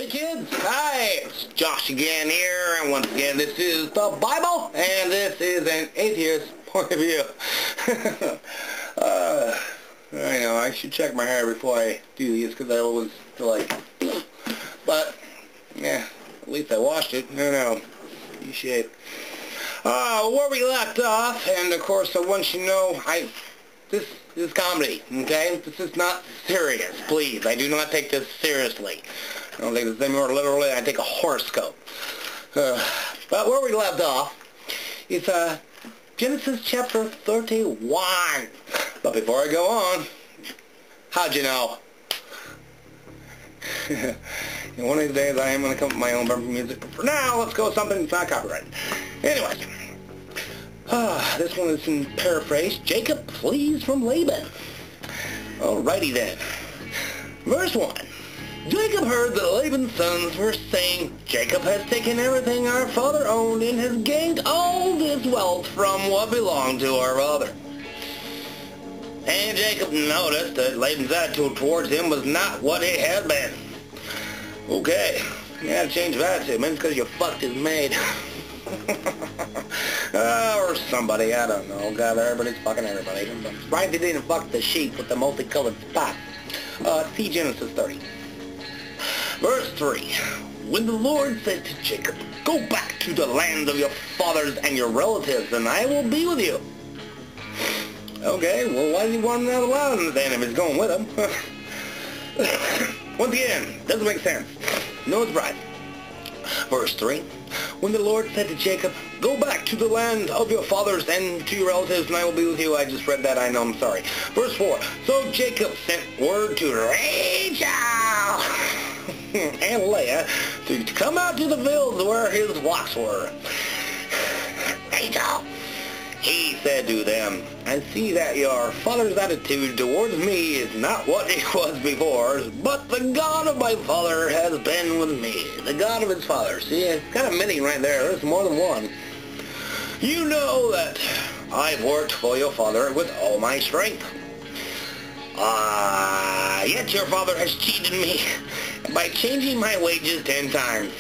Hey kids, hi, it's Josh again here, and once again this is the Bible, and this is an atheist point of view. I know, I should check my hair before I do these, because I always feel like, but, yeah, at least I washed it. No, you shape. Where we left off, and of course I want you to know, this is comedy, okay? This is not serious, please. I do not take this seriously. I don't take this any more literally. I take a horoscope. But where we left off is Genesis chapter 31. But before I go on, how'd you know? One of these days I am going to come up with my own bumper music. But for now, let's go with something that's not copyrighted. Anyways. This one is in paraphrase. Jacob flees from Laban. Alrighty then. Verse 1. Jacob heard that Laban's sons were saying, Jacob has taken everything our father owned and has gained all this wealth from what belonged to our father. And Jacob noticed that Laban's attitude towards him was not what it had been. Okay, you gotta change of attitude. Maybe it's because you fucked his maid. Or somebody, I don't know. God, everybody's fucking everybody. Right, they didn't fuck the sheep with the multicolored spots. See Genesis 30. Verse 3. When the Lord said to Jacob, go back to the land of your fathers and your relatives, and I will be with you. Okay, well, why does he want him out of land then if he's going with him? Once again, doesn't make sense. No surprise. Verse 3. When the Lord said to Jacob, go back to the land of your fathers and to your relatives, and I will be with you. I just read that, I know, I'm sorry. Verse 4. So Jacob sent word to Rachel and Leah to come out to the fields where his flocks were. Rachel, he said to them, I see that your father's attitude towards me is not what it was before, but the God of my father has been with me. The God of his father. See, it's got a meaning right there. There's more than one. You know that I've worked for your father with all my strength. Yet your father has cheated me by changing my wages 10 times.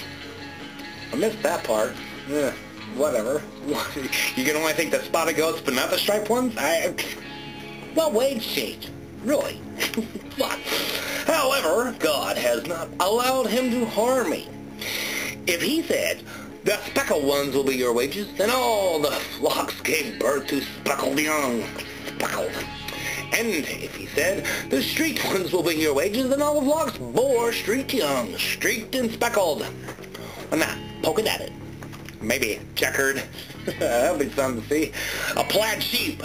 I missed that part. Whatever. You can only take the spotted goats, but not the striped ones? What wage change? Really? What? However, God has not allowed him to harm me. If he said, the speckled ones will be your wages, then all the flocks gave birth to speckled young. Speckled. And if he said, the streaked ones will be your wages, then all the flocks bore streaked young, streaked and speckled. Why not? Poke it at it. Maybe checkered. That'll be something to see. A plaid sheep.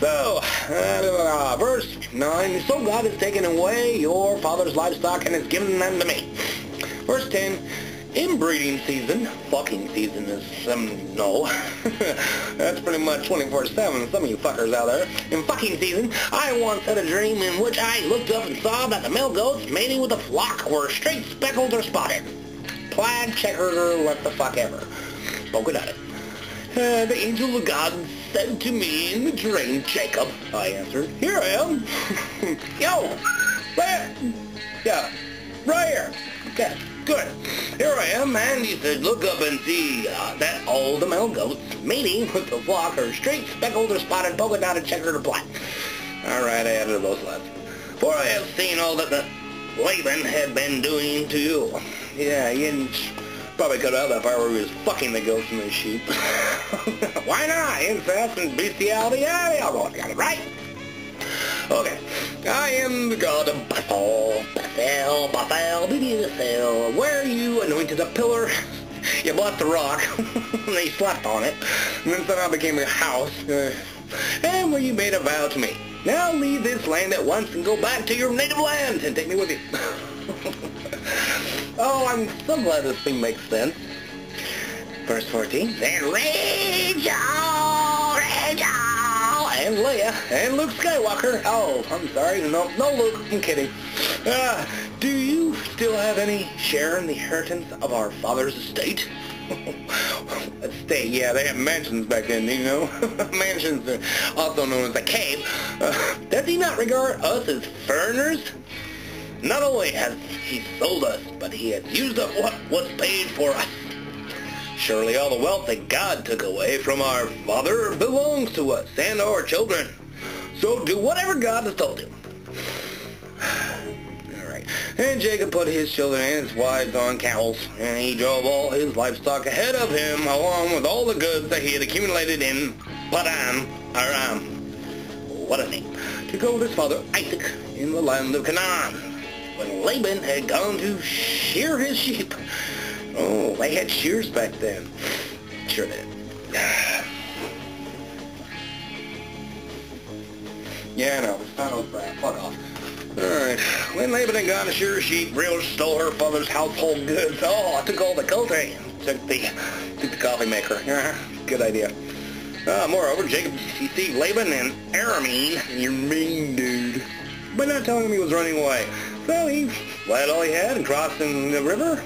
So, verse 9. So God has taken away your father's livestock and has given them to me. Verse 10. Inbreeding season. Fucking season is, no. That's pretty much 24/7. Some of you fuckers out there. In fucking season, I once had a dream in which I looked up and saw that the male goats mating with the flock were straight speckled or spotted. Plaid, checkered, or what the fuck ever. Poke it at it. The angel of God said to me in the dream, Jacob, I answered, here I am. Yo, there. Yeah, right here. Okay, good. Here I am, and he said, look up and see that all the male goats mating with the flock are straight, speckled, or spotted, polka dotted, checkered, or plaid. All right, I added those last. For I have seen all that the Laban had been doing to you. Yeah, you probably could have that part where he was fucking the goats and the sheep. Why not? Incest and bestiality, yeah, we all go together, right? Okay. I am the God of Bethel, where you anointed a pillar. You bought the rock, and they slept on it, and then somehow became a house, and where you made a vow to me. Now leave this land at once and go back to your native land and take me with you. Oh, I'm so glad this thing makes sense. Verse 14. And Rachel, and Leah, and Luke Skywalker. Oh, I'm sorry. No, Luke. I'm kidding. Do you still have any share in the inheritance of our father's estate? Estate, yeah, they had mansions back then, you know. Mansions are also known as a cave. Does he not regard us as foreigners? Not only has he sold us, but he has used up what was paid for us. Surely all the wealth that God took away from our father belongs to us and our children. So do whatever God has told him. Alright. And Jacob put his children and his wives on camels, and he drove all his livestock ahead of him, along with all the goods that he had accumulated in Padan Aram. What a name. To go with his father Isaac in the land of Canaan. When Laban had gone to shear his sheep. Oh, they had shears back then. Sure did. Yeah, no, it's not over. Fuck off. Alright, when Laban had gone to shear his sheep, Rachel stole her father's household goods. Oh, I took all the coffee. Took the coffee maker. Good idea. Moreover, Jacob deceived Laban and Aramine, you mean dude, by not telling him he was running away. So he fled all he had and crossed in the river.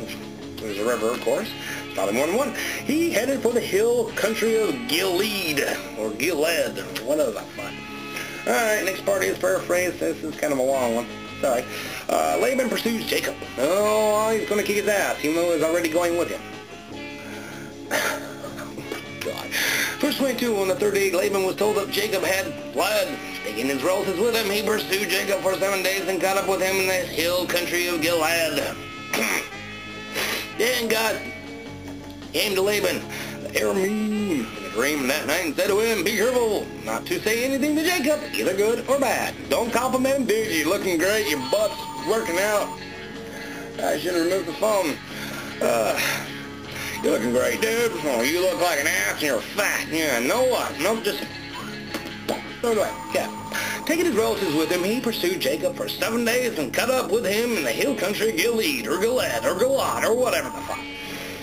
There's a river, of course. Probably more than one. He headed for the hill country of Gilead, or Gilead, or whatever the fuck. Alright, next part is paraphrase. This is kind of a long one. Sorry. Laban pursues Jacob. Oh, he's going to kick his ass, even though he's already going with him. God. Verse 22, on the third day, Laban was told that Jacob had fled. Taking his relatives with him, he pursued Jacob for 7 days and caught up with him in the hill country of Gilead. Then God came to Laban, the Aramean, in a dream that night and said to him, be careful not to say anything to Jacob, either good or bad. Don't compliment him, dude. You're looking great. Your butt's working out. I should have removed the phone. You're looking great, dude. Oh, you look like an ass and you're fat. Yeah, know what? Nope, just... So do I. Yeah. Taking his relatives with him, he pursued Jacob for 7 days and caught up with him in the hill country of Gilead, or Gilead, or Gilad, or whatever the fuck.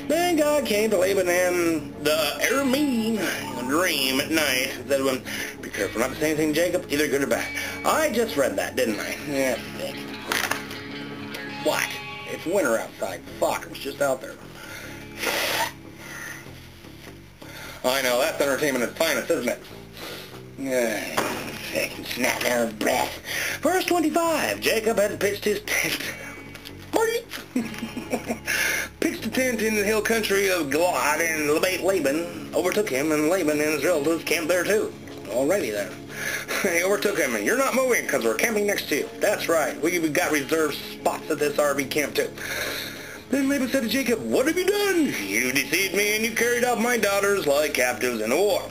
Then God came to Laban and the Aramean in a dream at night and said to him, be careful not to say anything to Jacob, either good or bad. I just read that, didn't I? Yeah, sick. What? It's winter outside. Fuck, it was just out there. I know, that's entertainment at its finest, isn't it? Fucking snap out of breath. Verse 25, Jacob had pitched his tent. Pitched a tent in the hill country of Gilad, and Laban overtook him, and Laban and his relatives camped there too. Alrighty then. They overtook him, and you're not moving because we're camping next to you. That's right, we've got reserved spots at this RV camp too. Then Laban said to Jacob, what have you done? You deceived me and you carried off my daughters like captives in a war.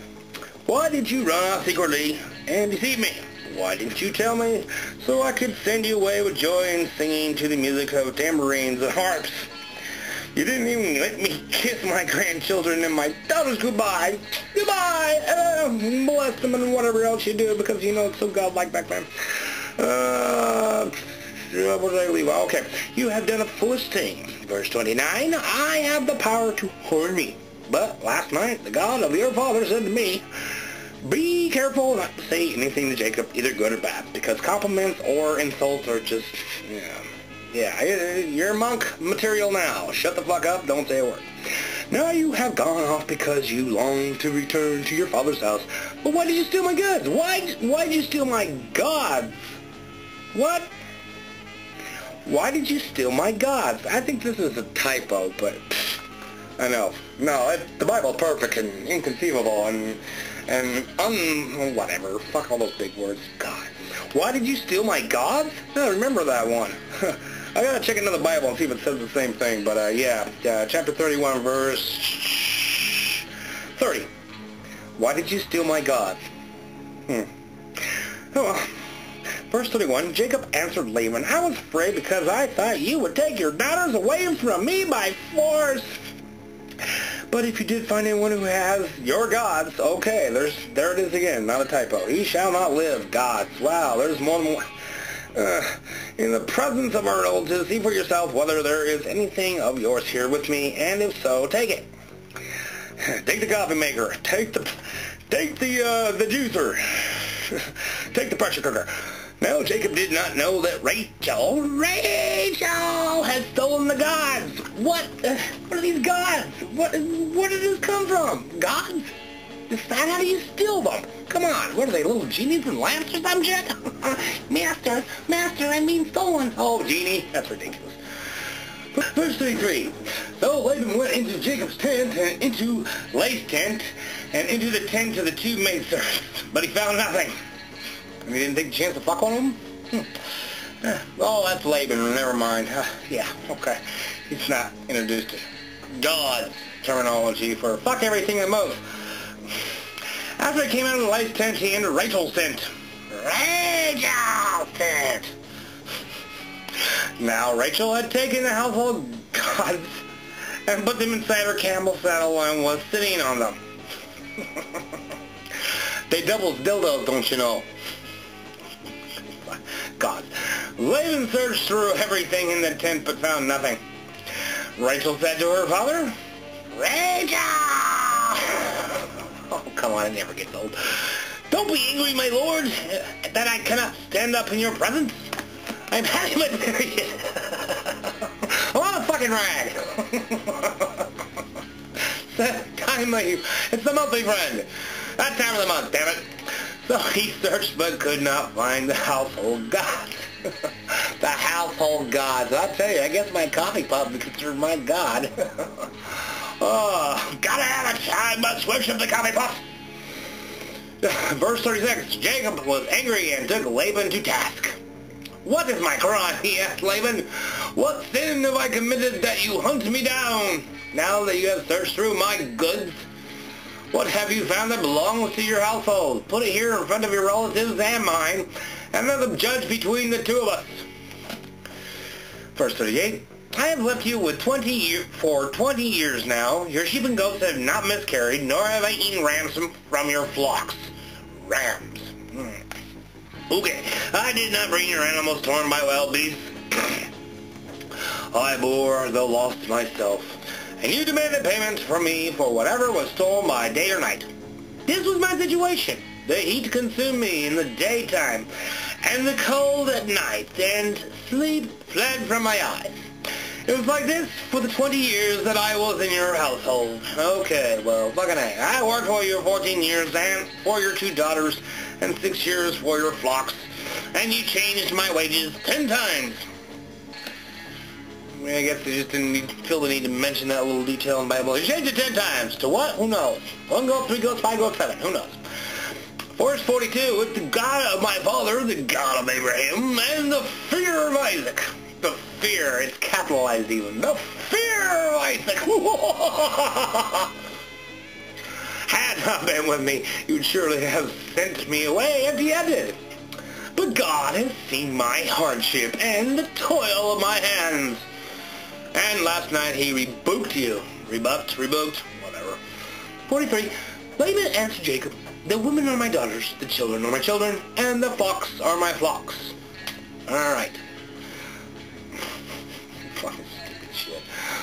Why did you run off secretly and deceive me? Why didn't you tell me so I could send you away with joy and singing to the music of tambourines and harps? You didn't even let me kiss my grandchildren and my daughters goodbye. Goodbye! Bless them and whatever else you do because you know it's so godlike back then. Where did I leave? Okay. You have done a foolish thing. Verse 29, I have the power to harm me. But last night, the God of your father said to me, be careful not to say anything to Jacob, either good or bad, because compliments or insults are just, you're monk material now. Shut the fuck up, don't say a word. Now you have gone off because you long to return to your father's house. But why did you steal my goods? Why did you steal my gods? What? Why did you steal my gods? I think this is a typo, but I know. No, the Bible's perfect and inconceivable and whatever. Fuck all those big words. God. Why did you steal my gods? I remember that one. I gotta check into the Bible and see if it says the same thing, but chapter 31, verse 30. Why did you steal my gods? Oh well. Verse 31, Jacob answered Laban, I was afraid because I thought you would take your daughters away from me by force. But if you did find anyone who has your gods, okay, there it is again, not a typo. He shall not live, gods. Wow, there's more than one. In the presence of our relatives, see for yourself whether there is anything of yours here with me, and if so, take it. Take the coffee maker. Take the juicer. Take the pressure cooker. Now Jacob did not know that Rachel had stolen the gods. What are these gods? Where did this come from? Gods? Decide how do you steal them? Come on, what are they, little genies and lamps or some shit? Master, I mean stolen. Oh, genie, that's ridiculous. Verse 33. So Laban went into Jacob's tent and into Leah's tent and into the tent of the two maidservants, but he found nothing. And he didn't take a chance to fuck on them? Oh, that's Laban, never mind. Yeah, okay. He's not introduced to God's terminology for fuck everything and most. After he came out of the Leah's tent, he entered Rachel's tent. Rachel's tent! Now, Rachel had taken the household gods and put them inside her camel saddle and was sitting on them. They double dildos, don't you know? God. Laban searched through everything in the tent but found nothing. Rachel said to her father, Rachel! Oh, come on, it never gets old. Don't be angry, my lord, that I cannot stand up in your presence. I'm having my period. I'm on a fucking rag. It's the monthly friend. That time of the month, damn it. So he searched but could not find the household gods. The household gods. I'll tell you, I guess my coffee pot is considered my god. Oh, gotta have it. I must worship the coffee pot. Verse 36. Jacob was angry and took Laban to task. What is my crime? He asked Laban. What sin have I committed that you hunt me down? Now that you have searched through my goods, what have you found that belongs to your household? Put it here in front of your relatives and mine, and let them judge between the two of us. Verse 38. I have left you with for 20 years now. Your sheep and goats have not miscarried, nor have I eaten rams from your flocks. Rams. Okay, I did not bring your animals torn by wild beasts. I bore the loss myself, and you demanded payment from me for whatever was stolen by day or night. This was my situation. The heat consumed me in the daytime, and the cold at night, and sleep fled from my eyes. It was like this for the 20 years that I was in your household. Okay, well, fucking A. I worked for you 14 years, and for your 2 daughters, and 6 years for your flocks, and you changed my wages 10 times. I guess they just didn't feel the need to mention that little detail in the Bible. You changed it 10 times. To what? Who knows? 1 goat, 3 goats, 5 goats, 7. Who knows? Verse 42, it's the God of my father, the God of Abraham, and the fear of Isaac. The fear, it's capitalized even. The fear of Isaac. Had not been with me, you'd surely have sent me away empty-handed. But God has seen my hardship and the toil of my hands. And last night he rebuked you. Rebuked, whatever. 43. Laban answered Jacob, the women are my daughters, the children are my children, and the flocks are my flocks. Alright. Fucking stupid shit.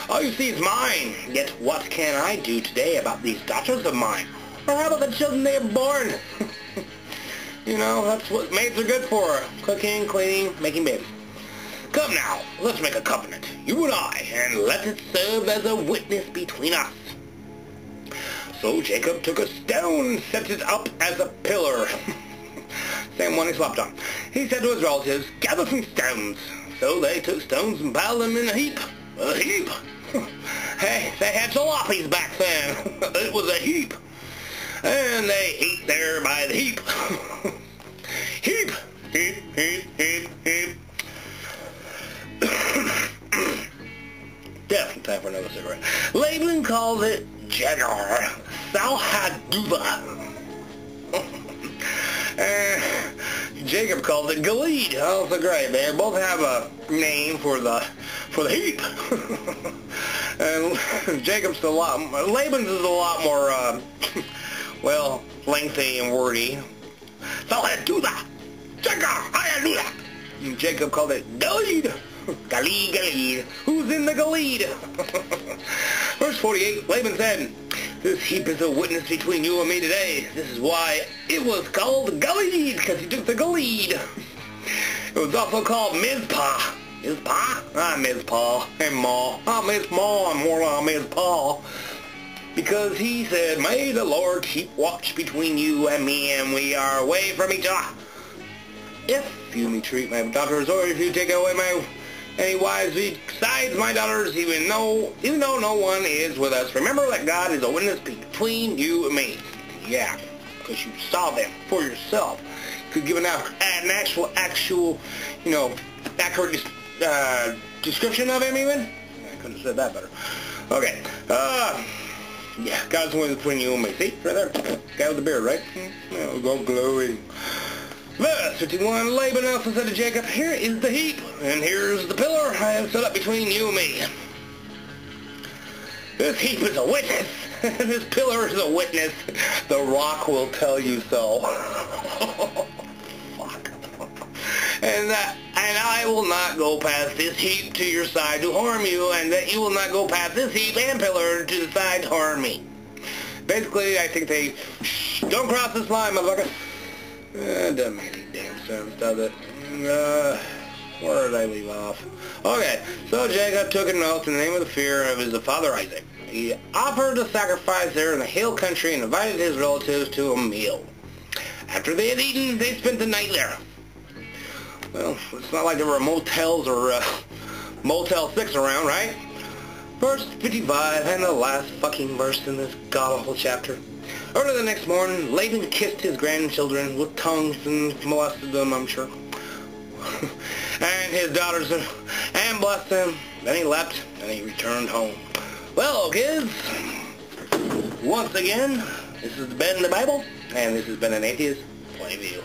All you see is mine. Yet what can I do today about these daughters of mine? Or how about the children they have born? You know, that's what maids are good for. Cooking, cleaning, making babies. Come now, let's make a covenant, you and I, and let it serve as a witness between us. So Jacob took a stone and set it up as a pillar. Same one he slept on. He said to his relatives, gather some stones. So they took stones and piled them in a heap. A heap? Hey, they had jalopies back then. It was a heap. And they ate there by the heap. Heap, heap, heap, heap, heap. Definitely time for another cigarette. Laban called it Jegar Salhaduva. Jacob called it Gilead. Also great. They both have a name for the heap. And Laban's is a lot more well, lengthy and wordy. Salhaduva. Jegar Salhaduva. Jacob called it Gilead. Gilead. Who's in the Gilead? Verse 48, Laban said, this heap is a witness between you and me today. This is why it was called Gilead, because he took the Gilead. It was also called Mizpah. Mizpah? Ah, Mizpah. And Ma. Ah, Miss Ma. I'm more like Mizpah. because he said, "May the Lord keep watch between you and me, and we are away from each other. If you mistreat my daughters, or if you take away any wives besides my daughters, even though no one is with us, remember that God is a witness between you and me." Yeah, because you saw them for yourself. Could give an actual, accurate description of him even? I couldn't have said that better. Okay. Yeah, God's the one between you and me. See? Right there. Guy with the beard, right? Oh, go glowing. Verse 51, Laban also said to Jacob, "Here is the heap, and here's the pillar I have set up between you and me. This heap is a witness, and this pillar is a witness. The rock will tell you so." Fuck. And I will not go past this heap to your side to harm you, and that you will not go past this heap and pillar to the side to harm me. Basically, I think they don't cross this line, motherfucker. Doesn't make any damn sense, does it? Where did I leave off? Okay, so Jacob took an oath in the name of the fear of his father Isaac. He offered a sacrifice there in the hill country and invited his relatives to a meal. After they had eaten, they spent the night there. Well, it's not like there were motels or Motel 6 around, right? Verse 55, and the last fucking verse in this god-awful chapter. Early the next morning, Laban kissed his grandchildren with tongues and molested them, I'm sure. And his daughters, and blessed them. Then he left, and he returned home. Well, kids, once again, this has been the Bible, and this has been an atheist point of view.